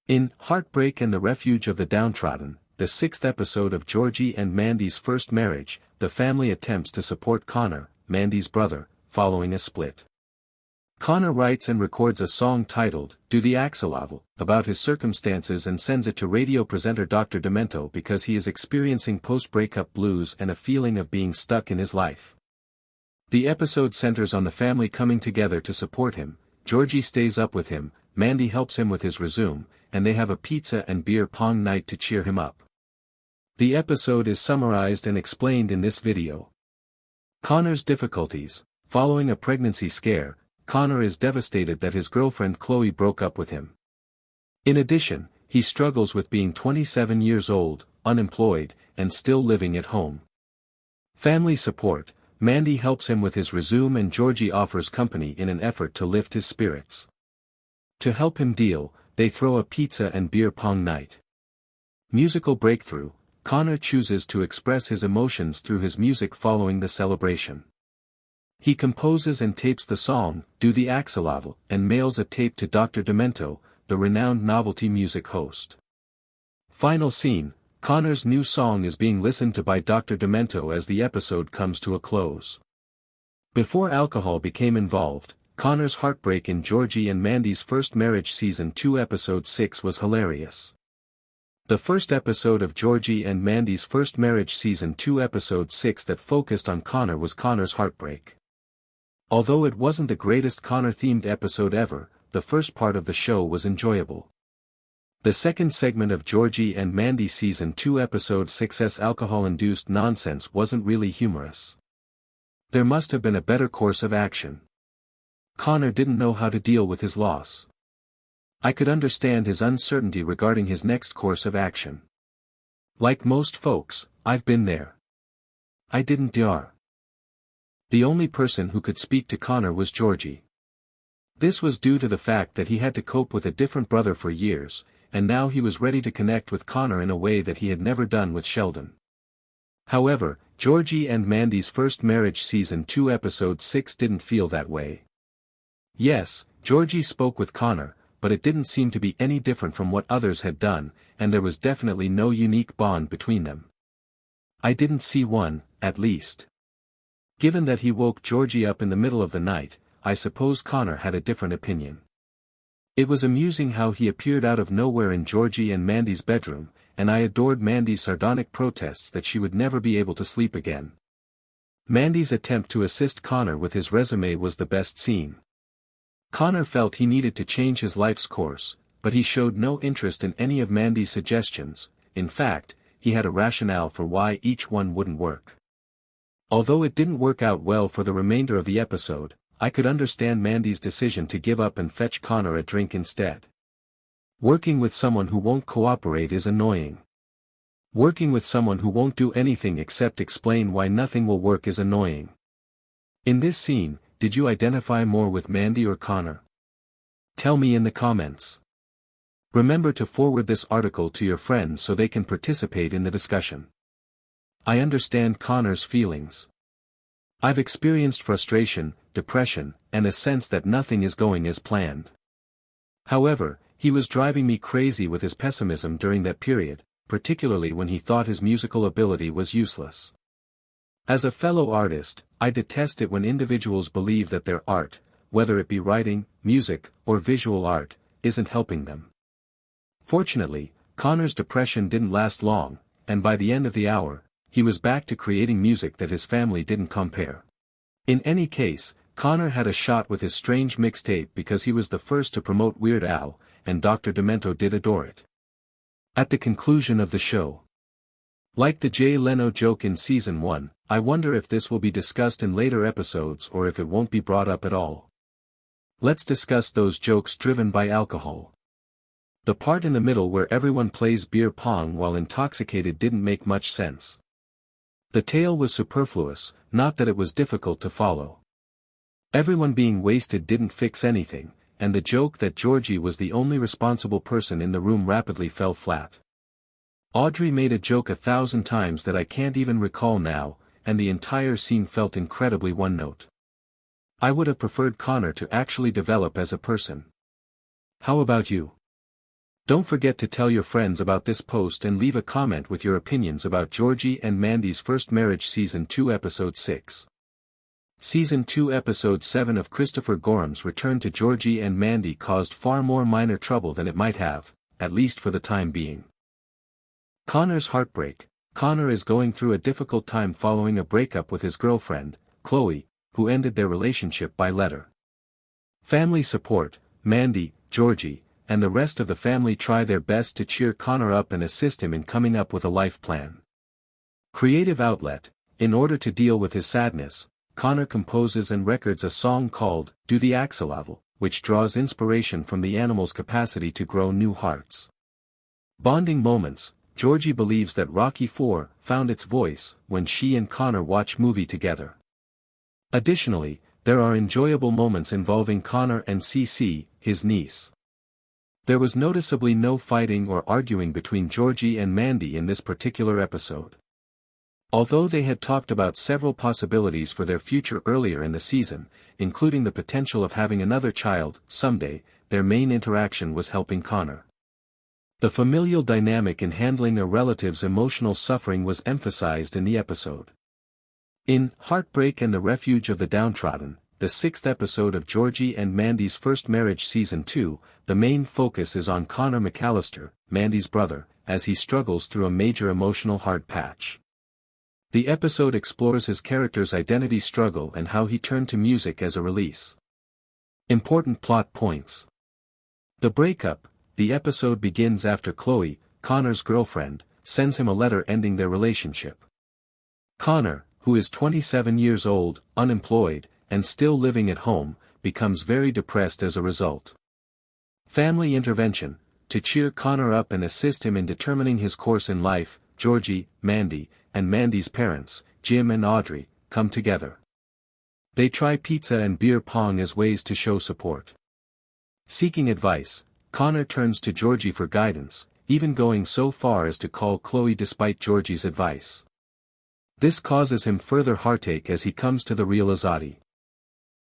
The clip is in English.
In Heartbreak and the Refuge of the Downtrodden, the sixth episode of Georgie and Mandy's first marriage, the family attempts to support Connor, Mandy's brother, following a split. Connor writes and records a song titled, Do the Axolotl, about his circumstances and sends it to radio presenter Dr. Demento because he is experiencing post-breakup blues and a feeling of being stuck in his life. The episode centers on the family coming together to support him. Georgie stays up with him, Mandy helps him with his resume, and they have a pizza and beer pong night to cheer him up. The episode is summarized and explained in this video. Connor's difficulties. Following a pregnancy scare, Connor is devastated that his girlfriend Chloe broke up with him. In addition, he struggles with being 27 years old, unemployed, and still living at home. Family support. Mandy helps him with his resume and Georgie offers company in an effort to lift his spirits. To help him deal, they throw a pizza and beer pong night. Musical breakthrough. Connor chooses to express his emotions through his music following the celebration. He composes and tapes the song, Do the Axolotl, and mails a tape to Dr. Demento, the renowned novelty music host. Final scene. Connor's new song is being listened to by Dr. Demento as the episode comes to a close. Before alcohol became involved, Connor's heartbreak in Georgie and Mandy's first marriage season 2 episode 6 was hilarious. The first episode of Georgie and Mandy's first marriage season 2 episode 6 that focused on Connor was Connor's heartbreak. Although it wasn't the greatest Connor-themed episode ever, the first part of the show was enjoyable. The second segment of Georgie and Mandy season 2 episode 6's alcohol-induced nonsense wasn't really humorous. There must have been a better course of action. Connor didn't know how to deal with his loss. I could understand his uncertainty regarding his next course of action. Like most folks, I've been there. I didn't dare. The only person who could speak to Connor was Georgie. This was due to the fact that he had to cope with a different brother for years, and now he was ready to connect with Connor in a way that he had never done with Sheldon. However, Georgie and Mandy's first marriage season 2 episode 6 didn't feel that way. Yes, Georgie spoke with Connor, but it didn't seem to be any different from what others had done, and there was definitely no unique bond between them. I didn't see one, at least. Given that he woke Georgie up in the middle of the night, I suppose Connor had a different opinion. It was amusing how he appeared out of nowhere in Georgie and Mandy's bedroom, and I adored Mandy's sardonic protests that she would never be able to sleep again. Mandy's attempt to assist Connor with his resume was the best scene. Connor felt he needed to change his life's course, but he showed no interest in any of Mandy's suggestions. In fact, he had a rationale for why each one wouldn't work. Although it didn't work out well for the remainder of the episode, I could understand Mandy's decision to give up and fetch Connor a drink instead. Working with someone who won't cooperate is annoying. Working with someone who won't do anything except explain why nothing will work is annoying. In this scene, did you identify more with Mandy or Connor? Tell me in the comments. Remember to forward this article to your friends so they can participate in the discussion. I understand Connor's feelings. I've experienced frustration, depression, and a sense that nothing is going as planned. However, he was driving me crazy with his pessimism during that period, particularly when he thought his musical ability was useless. As a fellow artist, I detest it when individuals believe that their art, whether it be writing, music, or visual art, isn't helping them. Fortunately, Connor's depression didn't last long, and by the end of the hour, he was back to creating music that his family didn't compare. In any case, Connor had a shot with his strange mixtape because he was the first to promote Weird Al, and Dr. Demento did adore it. At the conclusion of the show. Like the Jay Leno joke in season 1, I wonder if this will be discussed in later episodes or if it won't be brought up at all. Let's discuss those jokes driven by alcohol. The part in the middle where everyone plays beer pong while intoxicated didn't make much sense. The tale was superfluous, not that it was difficult to follow. Everyone being wasted didn't fix anything, and the joke that Georgie was the only responsible person in the room rapidly fell flat. Audrey made a joke 1,000 times that I can't even recall now, and the entire scene felt incredibly one-note. I would have preferred Connor to actually develop as a person. How about you? Don't forget to tell your friends about this post and leave a comment with your opinions about Georgie and Mandy's First Marriage Season 2 Episode 6. Season 2 Episode 7 of Christopher Gorham's return to Georgie and Mandy caused far more minor trouble than it might have, at least for the time being. Connor's heartbreak. Connor is going through a difficult time following a breakup with his girlfriend, Chloe, who ended their relationship by letter. Family support. Mandy, Georgie, and the rest of the family try their best to cheer Connor up and assist him in coming up with a life plan. Creative outlet. In order to deal with his sadness, Connor composes and records a song called "Do the Axolotl," which draws inspiration from the animal's capacity to grow new hearts. Bonding moments. Georgie believes that Rocky IV found its voice when she and Connor watch movie together. Additionally, there are enjoyable moments involving Connor and CC, his niece. There was noticeably no fighting or arguing between Georgie and Mandy in this particular episode. Although they had talked about several possibilities for their future earlier in the season, including the potential of having another child someday, their main interaction was helping Connor. The familial dynamic in handling a relative's emotional suffering was emphasized in the episode. In Heartbreak and the Refuge of the Downtrodden, the sixth episode of Georgie and Mandy's First Marriage Season 2, the main focus is on Connor McAllister, Mandy's brother, as he struggles through a major emotional hard patch. The episode explores his character's identity struggle and how he turned to music as a release. Important plot points. The breakup. The episode begins after Chloe, Connor's girlfriend, sends him a letter ending their relationship. Connor, who is 27 years old, unemployed, and still living at home, becomes very depressed as a result. Family intervention. To cheer Connor up and assist him in determining his course in life, Georgie, Mandy, and Mandy's parents, Jim and Audrey, come together. They try pizza and beer pong as ways to show support. Seeking advice. Connor turns to Georgie for guidance, even going so far as to call Chloe despite Georgie's advice. This causes him further heartache as he comes to the realizati.